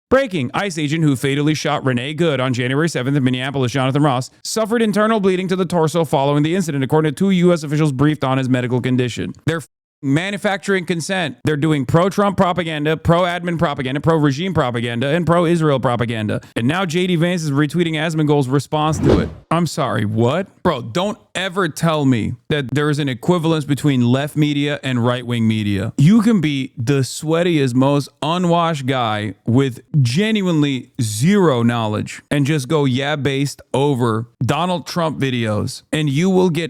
Breaking. ICE agent who fatally shot Renee Good on January 7th in Minneapolis, Jonathan Ross, suffered internal bleeding to the torso following the incident, according to 2 U.S. officials briefed on his medical condition. They're manufacturing consent. They're doing pro-Trump propaganda, pro-admin propaganda, pro-regime propaganda, and pro-Israel propaganda. And now J.D. Vance is retweeting Asmongold's response to it. I'm sorry, what? Bro, don't ever tell me that there is an equivalence between left media and right-wing media. You can be the sweatiest, most unwashed guy with genuinely zero knowledge and just go yeah-based over Donald Trump videos, and you will get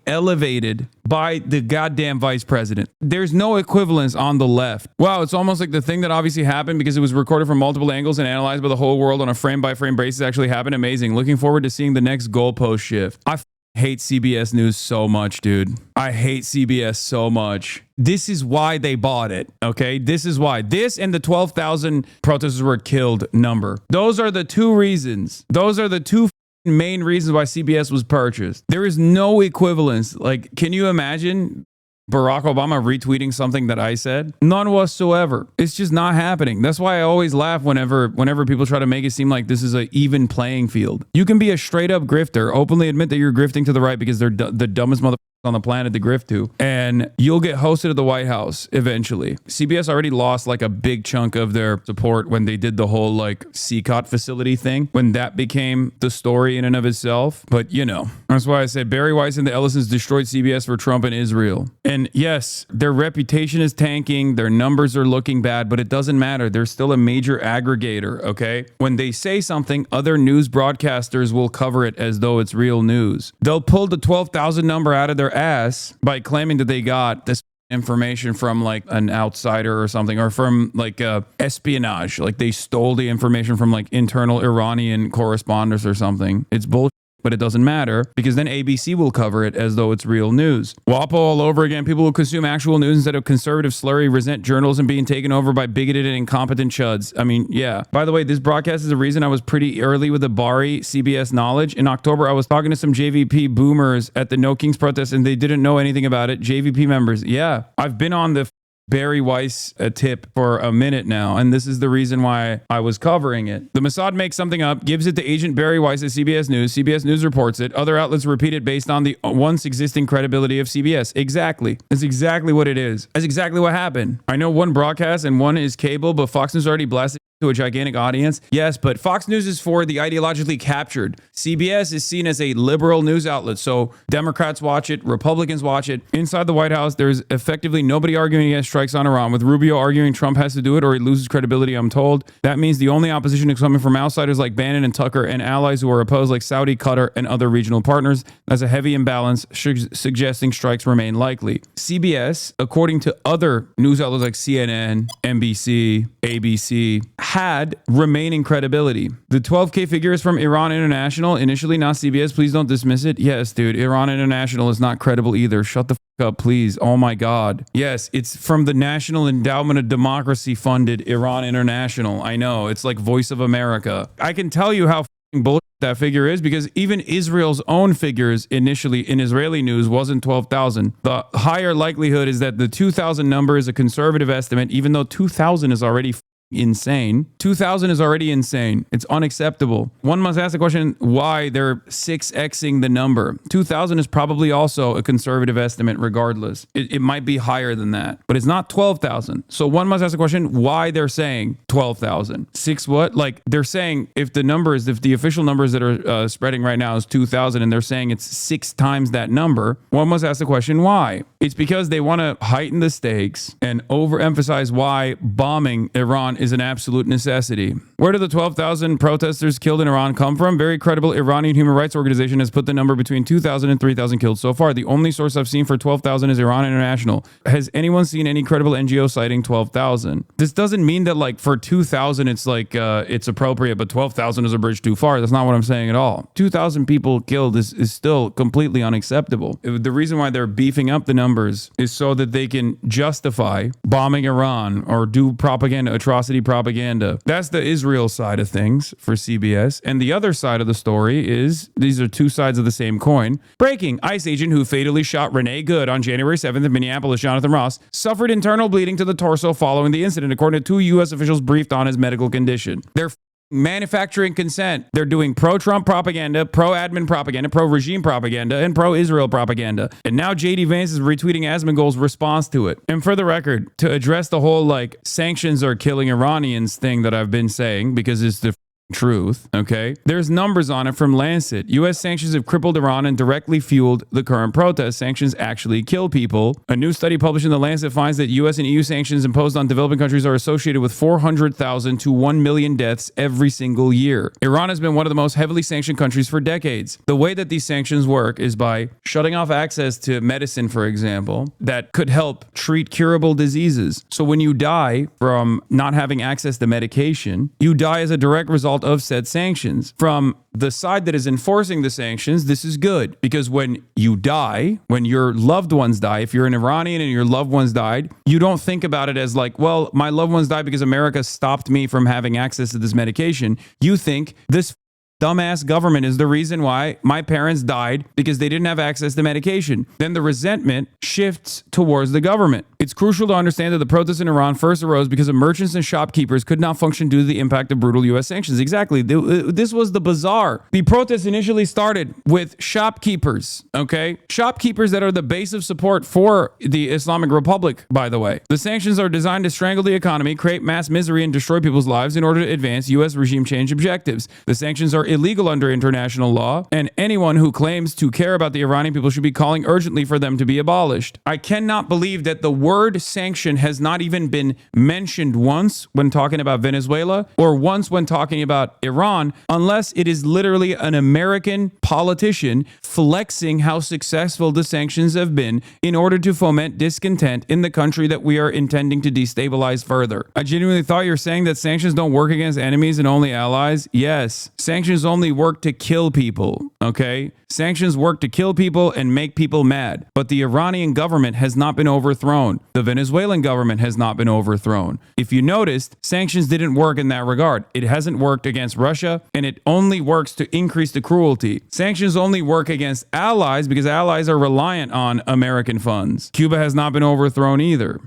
elevated by the goddamn vice president. There's no equivalence on the left. Wow, it's almost like the thing that obviously happened because it was recorded from multiple angles and analyzed by the whole world on a frame-by-frame basis actually happened. Amazing. Looking forward to seeing the next goalpost shift. I hate CBS News so much, dude. I hate CBS so much. This is why they bought it, okay? This is why. This and the 12,000 protesters were killed number. Those are the two reasons. Those are the two main reasons why CBS was purchased. There is no equivalence. Like, can you imagine Barack Obama retweeting something that I said? None whatsoever. It's just not happening. That's why I always laugh whenever people try to make it seem like this is an even playing field. You can be a straight up grifter, openly admit that you're grifting to the right because they're the dumbest motherfuckers on the planet to grift to, and you'll get hosted at the White House eventually. CBS already lost like a big chunk of their support when they did the whole like CCOT facility thing, when that became the story in and of itself. But you know, that's why I said Barry Weiss and the Ellisons destroyed CBS for Trump and Israel. And yes, their reputation is tanking, their numbers are looking bad, but it doesn't matter. They're still a major aggregator, okay? When they say something, other news broadcasters will cover it as though it's real news. They'll pull the 12,000 number out of their ass by claiming that they got this information from like an outsider or something, or from like espionage, like they stole the information from like internal Iranian correspondents or something. It's bullshit. But it doesn't matter because then ABC will cover it as though it's real news. WAPO all over again. People who consume actual news instead of conservative slurry resent journalism being taken over by bigoted and incompetent chuds. I mean, yeah. By the way, this broadcast is the reason I was pretty early with the Bari CBS knowledge. In October, I was talking to some JVP boomers at the No Kings protest and they didn't know anything about it. JVP members. Yeah, I've been on the Barry Weiss tip for a minute now, and this is the reason why I was covering it. The Mossad makes something up, gives it to agent Barry Weiss at CBS News. CBS News reports it. Other outlets repeat it based on the once existing credibility of CBS. Exactly. That's exactly what it is. That's exactly what happened. I know one broadcast and one is cable, but Fox News already blasted to a gigantic audience. Yes, but Fox News is for the ideologically captured. CBS is seen as a liberal news outlet, so Democrats watch it, Republicans watch it. Inside the White House, there's effectively nobody arguing against strikes on Iran, with Rubio arguing Trump has to do it or he loses credibility, I'm told. That means the only opposition is coming from outsiders like Bannon and Tucker and allies who are opposed like Saudi, Qatar, and other regional partners. That's a heavy imbalance, suggesting strikes remain likely. CBS, according to other news outlets like CNN, NBC, ABC, had remaining credibility. The 12K figure is from Iran International, initially, not CBS. Please don't dismiss it. Yes, dude, Iran International is not credible either. Shut the fuck up, please. Oh my God. Yes, it's from the National Endowment of Democracy funded Iran International. I know, it's like Voice of America. I can tell you how bullshit that figure is because even Israel's own figures initially in Israeli news wasn't 12,000. The higher likelihood is that the 2,000 number is a conservative estimate, even though 2,000 is already insane. 2,000 is already insane. It's unacceptable. One must ask the question why they're 6xing the number. 2,000 is probably also a conservative estimate regardless. It might be higher than that, but it's not 12,000. So one must ask the question why they're saying 12,000. 6 what? Like they're saying if the official numbers that are spreading right now is 2,000 and they're saying it's 6 times that number, one must ask the question why? It's because they want to heighten the stakes and overemphasize why bombing Iran is an absolute necessity. Where do the 12,000 protesters killed in Iran come from? Very credible Iranian human rights organization has put the number between 2,000 and 3,000 killed so far. The only source I've seen for 12,000 is Iran International. Has anyone seen any credible NGO citing 12,000? This doesn't mean that like for 2,000 it's like it's appropriate, but 12,000 is a bridge too far. That's not what I'm saying at all. 2,000 people killed is still completely unacceptable. The reason why they're beefing up the numbers is so that they can justify bombing Iran or do propaganda atrocities Atrocity propaganda. That's the Israel side of things for CBS. And the other side of the story is, these are two sides of the same coin. Breaking: ICE agent who fatally shot Renee Good on January 7th in Minneapolis, Jonathan Ross, suffered internal bleeding to the torso following the incident, according to two U.S. officials briefed on his medical condition. They're manufacturing consent. They're doing pro-Trump propaganda, pro-admin propaganda, pro-regime propaganda, and pro-Israel propaganda. And now JD Vance is retweeting Asmongold's response to it. And for the record, to address the whole like sanctions are killing Iranians thing that I've been saying, because it's the truth, okay? There's numbers on it from Lancet. U.S. sanctions have crippled Iran and directly fueled the current protests. Sanctions actually kill people. A new study published in the Lancet finds that U.S. and EU sanctions imposed on developing countries are associated with 400,000 to 1 million deaths every single year. Iran has been one of the most heavily sanctioned countries for decades. The way that these sanctions work is by shutting off access to medicine, for example, that could help treat curable diseases. So when you die from not having access to medication, you die as a direct result of said sanctions. From the side that is enforcing the sanctions, this is good, because when you die, when your loved ones die, if you're an Iranian and your loved ones died, you don't think about it as like, well, my loved ones died because America stopped me from having access to this medication. You think this dumbass government is the reason why my parents died, because they didn't have access to medication. Then the resentment shifts towards the government. It's crucial to understand that the protests in Iran first arose because of merchants and shopkeepers could not function due to the impact of brutal U.S. sanctions. Exactly. This was the bazaar. The protests initially started with shopkeepers, okay? Shopkeepers that are the base of support for the Islamic Republic, by the way. The sanctions are designed to strangle the economy, create mass misery, and destroy people's lives in order to advance U.S. regime change objectives. The sanctions are illegal under international law, and anyone who claims to care about the Iranian people should be calling urgently for them to be abolished. I cannot believe that the word sanction has not even been mentioned once when talking about Venezuela or once when talking about Iran, unless it is literally an American politician flexing how successful the sanctions have been in order to foment discontent in the country that we are intending to destabilize further. I genuinely thought you were saying that sanctions don't work against enemies and only allies. Yes, sanctions only work to kill people, okay? Sanctions work to kill people and make people mad. But the Iranian government has not been overthrown. The Venezuelan government has not been overthrown. If you noticed, sanctions didn't work in that regard. It hasn't worked against Russia, and it only works to increase the cruelty. Sanctions only work against allies because allies are reliant on American funds. Cuba has not been overthrown either.